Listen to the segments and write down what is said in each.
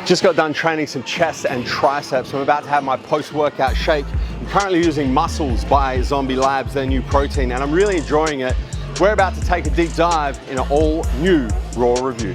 Just got done training some chest and triceps. I'm about to have my post-workout shake. I'm currently using Musclez by Zombie Labs, their new protein, and I'm really enjoying it. We're about to take a deep dive in an all new raw review.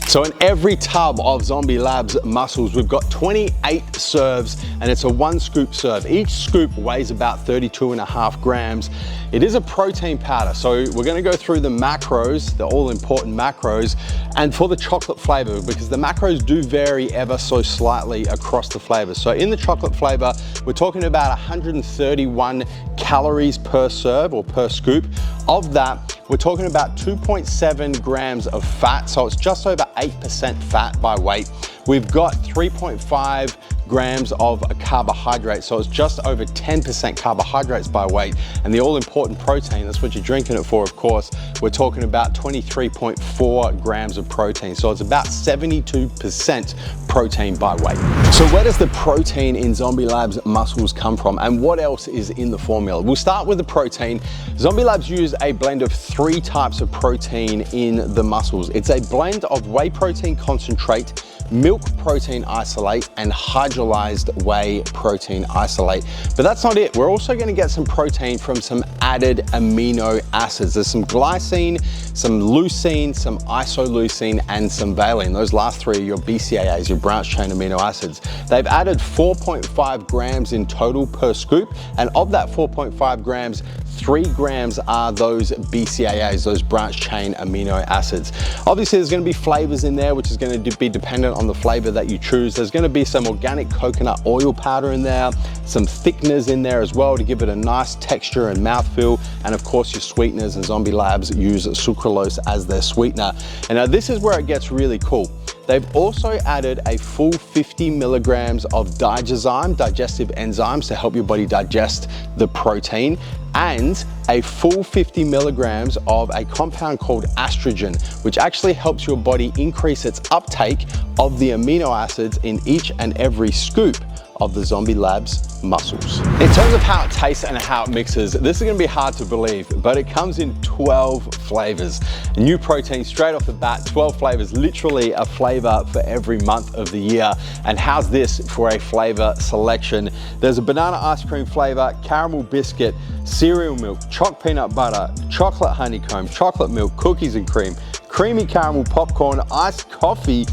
So in every tub of Zombie Labs Musclez, we've got 28 serves and it's a 1 scoop serve. Each scoop weighs about 32.5 grams. It is a protein powder, so we're gonna go through the macros, the all important macros, and for the chocolate flavor, because the macros do vary ever so slightly across the flavors. So in the chocolate flavor, we're talking about 131 calories per serve or per scoop. Of that, we're talking about 2.7 grams of fat, so it's just over 8% fat by weight. We've got 3.5 grams of carbohydrates, so it's just over 10% carbohydrates by weight. And the all-important protein, that's what you're drinking it for, of course, we're talking about 23.4 grams of protein, so it's about 72% protein by weight. So where does the protein in Zombie Labs Musclez come from, and what else is in the formula? We'll start with the protein. Zombie Labs use a blend of 3 types of protein in the Musclez. It's a blend of whey protein concentrate, milk protein isolate, and hydrolyzed whey protein isolate. But that's not it. We're also going to get some protein from some added amino acids. There's some glycine, some leucine, some isoleucine, and some valine. Those last 3 are your BCAAs, your branched chain amino acids. They've added 4.5 grams in total per scoop, and of that 4.5 grams, 3 grams are those BCAAs, those branched chain amino acids. Obviously, there's going to be flavors in there, which is going to be dependent on the flavor that you choose. There's going to be some organic coconut oil powder in there, some thickeners in there as well to give it a nice texture and mouthfeel, and of course your sweeteners, and Zombie Labs use sucralose as their sweetener. And now this is where it gets really cool. They've also added a full 50 milligrams of digozyme, digestive enzymes, to help your body digest the protein, and a full 50 milligrams of a compound called estrogen, which actually helps your body increase its uptake of the amino acids in each and every scoop of the Zombie Labs Musclez. In terms of how it tastes and how it mixes, this is gonna be hard to believe, but it comes in 12 flavors. New protein straight off the bat, 12 flavors, literally a flavor for every month of the year. And how's this for a flavor selection? There's a banana ice cream flavor, caramel biscuit, cereal milk, choc peanut butter, chocolate honeycomb, chocolate milk, cookies and cream, creamy caramel popcorn, iced coffee,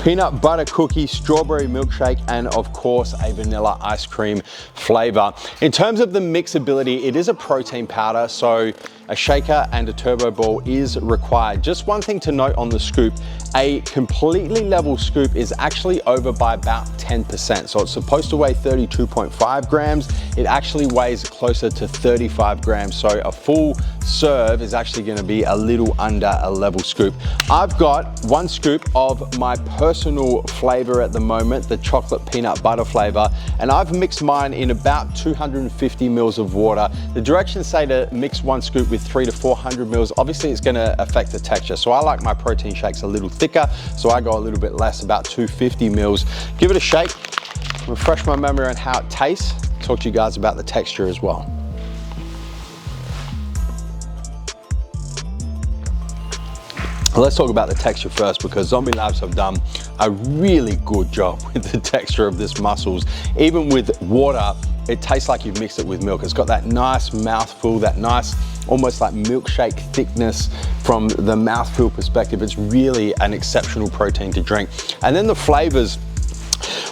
peanut butter cookie, strawberry milkshake, and of course a vanilla ice cream flavor. In terms of the mixability, it is a protein powder, so a shaker and a turbo ball is required. Just one thing to note on the scoop, a completely level scoop is actually over by about 10%. So it's supposed to weigh 32.5 grams. It actually weighs closer to 35 grams. So a full serve is actually gonna be a little under a level scoop. I've got 1 scoop of my personal flavor at the moment, the chocolate peanut butter flavor, and I've mixed mine in about 250 mils of water. The directions say to mix 1 scoop with 300 to 400 mils. Obviously it's gonna affect the texture. So I like my protein shakes a little thicker, so I go a little bit less, about 250 mils. Give it a shake, refresh my memory on how it tastes, talk to you guys about the texture as well. Let's talk about the texture first, because Zombie Labs have done a really good job with the texture of this Musclez. Even with water, it tastes like you've mixed it with milk. It's got that nice mouthful, that nice, almost like milkshake thickness from the mouthfeel perspective. It's really an exceptional protein to drink. And then the flavors.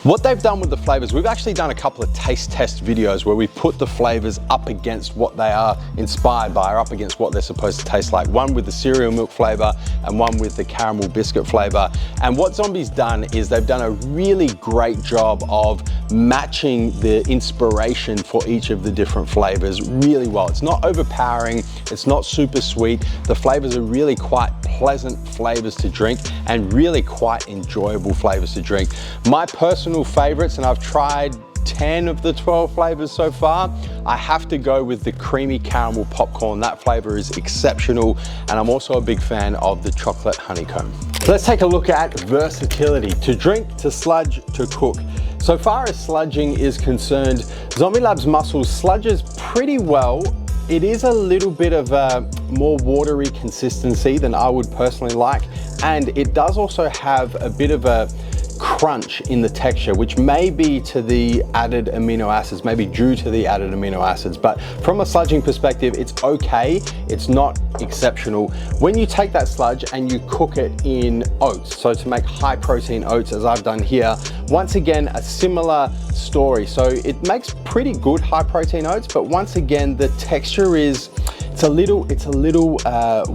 What they've done with the flavors, we've actually done a couple of taste test videos where we put the flavors up against what they are inspired by, or up against what they're supposed to taste like. One with the cereal milk flavor and one with the caramel biscuit flavor. And what Zombie's done is they've done a really great job of matching the inspiration for each of the different flavors really well. It's not overpowering, it's not super sweet. The flavors are really quite pleasant flavors to drink and really quite enjoyable flavors to drink. My personal favorites, and I've tried 10 of the 12 flavors so far, I have to go with the creamy caramel popcorn. That flavor is exceptional, and I'm also a big fan of the chocolate honeycomb. Let's take a look at versatility. To drink, to sludge, to cook. So far as sludging is concerned, Zombie Labs Musclez sludges pretty well. It is a little bit of a more watery consistency than I would personally like, and it does also have a bit of a crunch in the texture, which may be to the added amino acids, maybe due to the added amino acids. But from a sludging perspective, it's okay. It's not exceptional. When you take that sludge and you cook it in oats, so to make high protein oats, as I've done here, once again, a similar story. So it makes pretty good high protein oats, but once again, the texture is, it's a little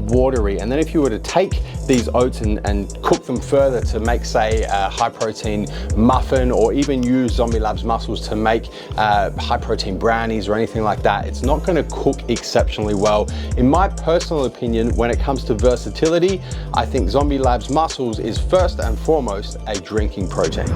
watery. And then if you were to take these oats and cook them further to make, say, a high protein muffin, or even use Zombie Labs Musclez to make high protein brownies or anything like that, it's not gonna cook exceptionally well. In my personal opinion, when it comes to versatility, I think Zombie Labs Musclez is first and foremost a drinking protein.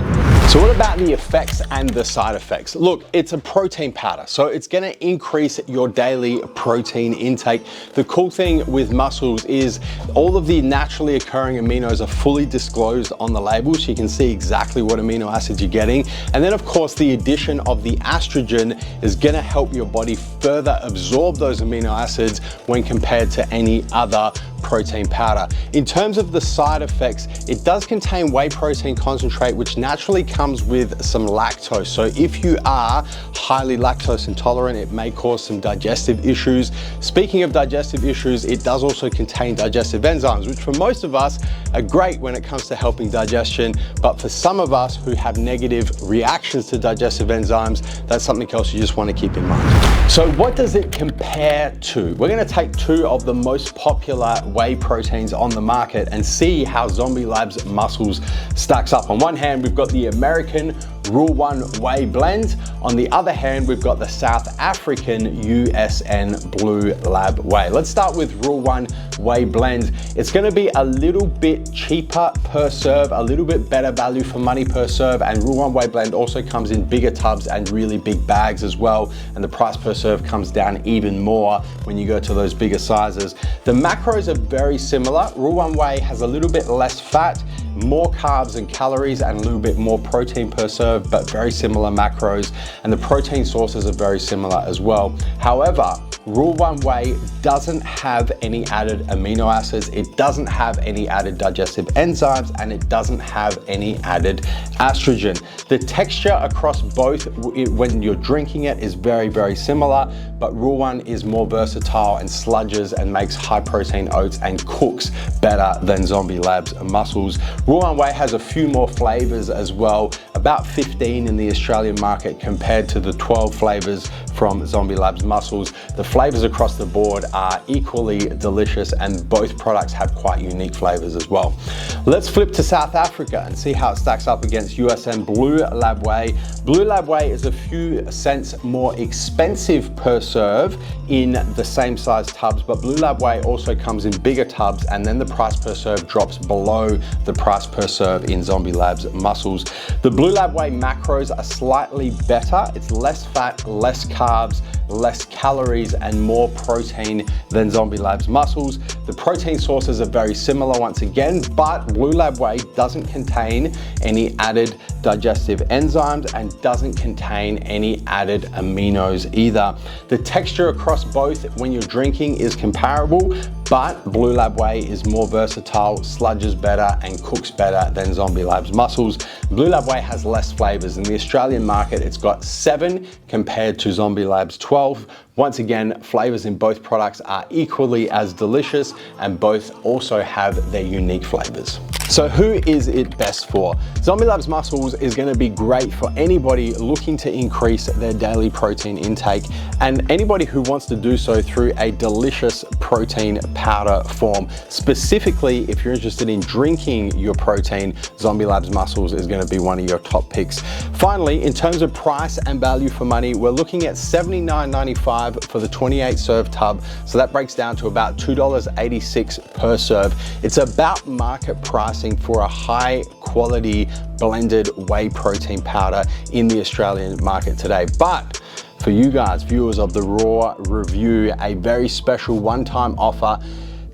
So what about the effects and the side effects? Look, it's a protein powder, so it's gonna increase your daily protein intake. The cool thing with Musclez is all of the naturally occurring aminos are fully disclosed on the label, so you can see exactly what amino acids you're getting. And then of course, the addition of the estrogen is gonna help your body further absorb those amino acids when compared to any other protein powder. In terms of the side effects, it does contain whey protein concentrate, which naturally comes with some lactose. So if you are highly lactose intolerant, it may cause some digestive issues. Speaking of digestive issues, it does also contain digestive enzymes, which for most of us are great when it comes to helping digestion. But for some of us who have negative reactions to digestive enzymes, that's something else you just want to keep in mind. So what does it compare to? We're going to take two of the most popular whey proteins on the market and see how Zombie Labs Musclez stacks up. On one hand, we've got the American Rule 1 Whey blend. On the other hand, we've got the South African USN Blue Lab Whey. Let's start with Rule 1 Whey blend. It's going to be a little bit cheaper per serve, a little bit better value for money per serve, and Rule 1 Whey blend also comes in bigger tubs and really big bags as well, and the price per serve comes down even more when you go to those bigger sizes. The macros are very similar. Rule 1 Whey has a little bit less fat, more carbs and calories, and a little bit more protein per serve, but very similar macros, and the protein sources are very similar as well. However, Rule 1 Whey doesn't have any added amino acids, it doesn't have any added digestive enzymes, and it doesn't have any added estrogen. The texture across both when you're drinking it is very, very similar, but Rule 1 is more versatile and sludges and makes high protein oats and cooks better than Zombie Labs Musclez. Rule 1 Whey has a few more flavors as well, about 15 in the Australian market compared to the 12 flavors from Zombie Labs Musclez. The flavors across the board are equally delicious, and both products have quite unique flavors as well. Let's flip to South Africa and see how it stacks up against USN Blue Lab Whey. Blue Lab Whey is a few cents more expensive per serve in the same size tubs, but Blue Lab Whey also comes in bigger tubs, and then the price per serve drops below the price per serve in Zombie Labs Musclez. The Blue Lab Whey macros are slightly better. It's less fat, less carbs, less calories, and more protein than Zombie Labs Musclez. The protein sources are very similar once again, but Blue Lab Whey doesn't contain any added digestive enzymes and doesn't contain any added aminos either. The texture across both when you're drinking is comparable, but Blue Lab Whey is more versatile, sludges better, and cooks better than Zombie Labs Musclez. Blue Lab Whey has less flavors. In the Australian market, it's got 7 compared to Zombie Labs 12. Once again, flavors in both products are equally as delicious, and both also have their unique flavors. So who is it best for? Zombie Labs Musclez is going to be great for anybody looking to increase their daily protein intake, and anybody who wants to do so through a delicious protein powder form. Specifically, if you're interested in drinking your protein, Zombie Labs Musclez is going to be one of your top picks. Finally, in terms of price and value for money, we're looking at $79.95 $1.95 for the 28 serve tub. So that breaks down to about $2.86 per serve. It's about market pricing for a high quality blended whey protein powder in the Australian market today. But for you guys, viewers of the Raw Review, a very special one-time offer,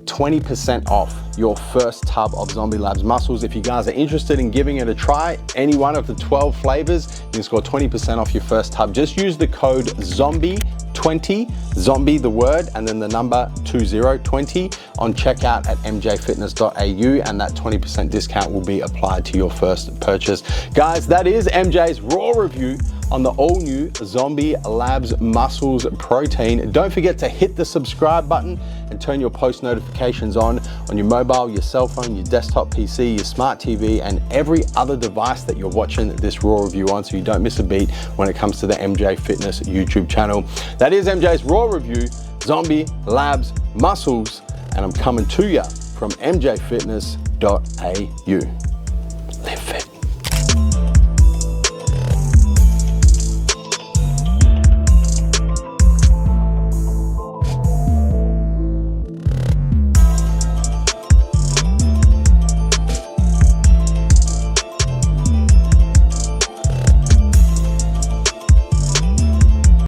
20% off your first tub of Zombie Labs Muscles. If you guys are interested in giving it a try, any one of the 12 flavors, you can score 20% off your first tub. Just use the code ZOMBIE20, zombie the word, and then the number 2020 on checkout at mjfitness.au, and that 20% discount will be applied to your first purchase. Guys, that is MJ's Raw Review on the all-new Zombie Labs Muscles Protein. Don't forget to hit the subscribe button and turn your post notifications on your mobile, your cell phone, your desktop PC, your smart TV, and every other device that you're watching this Raw Review on, so you don't miss a beat when it comes to the MJ Fitness YouTube channel. That is MJ's Raw Review, Zombie Labs Muscles, and I'm coming to you from mjfitness.au. Live fit.